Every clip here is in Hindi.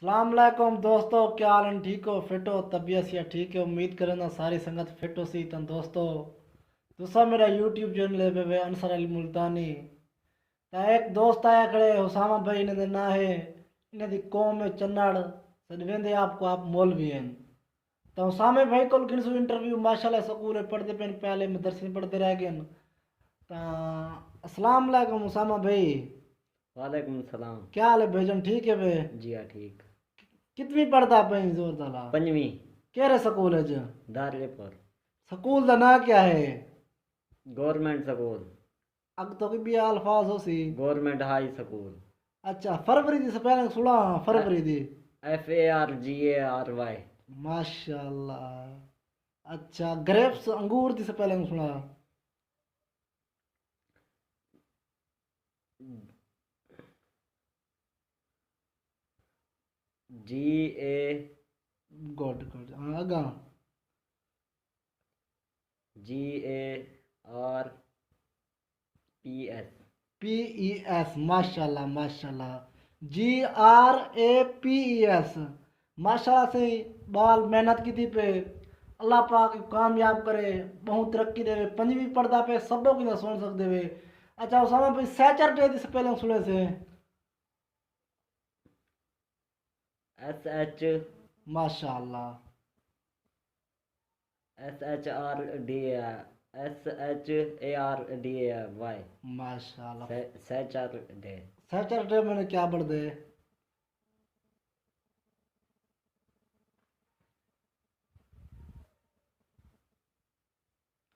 सलाम अलैकुम दोस्तों, क्या हाल है? ठीक हो, फिट हो, तबीयत या ठीक है? उम्मीद करें ना सारी संगत फिट हो सी। तन दोस्तों दूसरा मेरा यूट्यूब चैनल है वे अंसरालिमुल्तानी। ता एक दोस्त आया खड़े हुसामा भाई ने ना है इन्हें दी कौम में चन्नाड़ सदवेंदे आपको आप मोल भी हैं। तो हुसामे भाई को गिनसु इंटरव्यू माशाल्लाह स्कूल में पढ़ते पेन पहले मदरसे में पढ़ते रह गए। ता अस्सलाम वालेकुम हुसामा भाई। वालेकुम सलाम। क्या हाल है भाईजान? ठीक है वे? जी हाँ ठीक। कितनी पढ़ता पे जोर दला? पंजवी। कह रहे स्कूल है जो दारलेपुर स्कूल का ना क्या है? Government school. अब तो भी अल्फाज हो सी। Government high school. अच्छा, फरवरी दी से पहले सुना? फरवरी दी। FARGARY। माशाल्लाह। अच्छा, ग्रेप्स अंगूर दी से पहले सुना? GA good good. हाँ आगा। GARPS। PES। माशाल्लाह माशाल्लाह। GRAPES। माशाल्लाह से बाल मेहनत की थी पे अल्लाह पाक कामयाब करे, बहुत तरक्की देवे। पंजवी पढ़दा पे सबों की ना सुन सकते वे। अच्छा उसामा भाई सैटरडे से पहले सुने से? SH माशाल्लाह। SHARDAY। माशाल्लाह। सैटरडे। सैटरडे मैंने क्या पढ़ दे?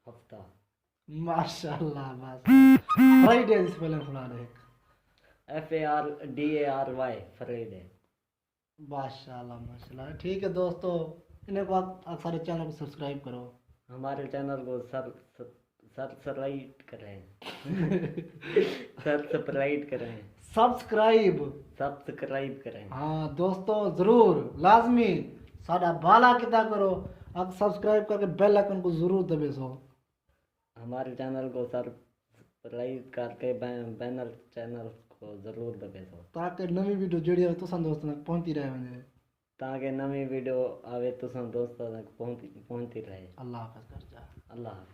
हफ्ता। माशाल्लाह माशाल्लाह। फ्राइडे से पहले सुना रहे। FARDARY Friday. माशाल्लाह माशाल्लाह। ठीक है दोस्तों, इन्हें को आप सारे चैनल को सब्सक्राइब करो। हमारे चैनल को सब्सक्राइब करें। सब्सक्राइब करें। सब्सक्राइब। सब्सक्राइब करें। हाँ दोस्तों, जरूर लाजमी साडा भाला किता करो। आप सब्सक्राइब करके बेल आइकन को जरूर दबे सो। हमारे चैनल को सब्सक्राइब करके बैनर चैनल को जरूर दबेसो ताकि नवी वीडियो जेड़ी है तुसां दोस्तों तक पहुंचती रहे वने। ताकि नवी वीडियो आवे तुसां दोस्तों तक पहुंचती रहे। अल्लाह हाफिज़ कर जा। अल्लाह हाफ़िज़।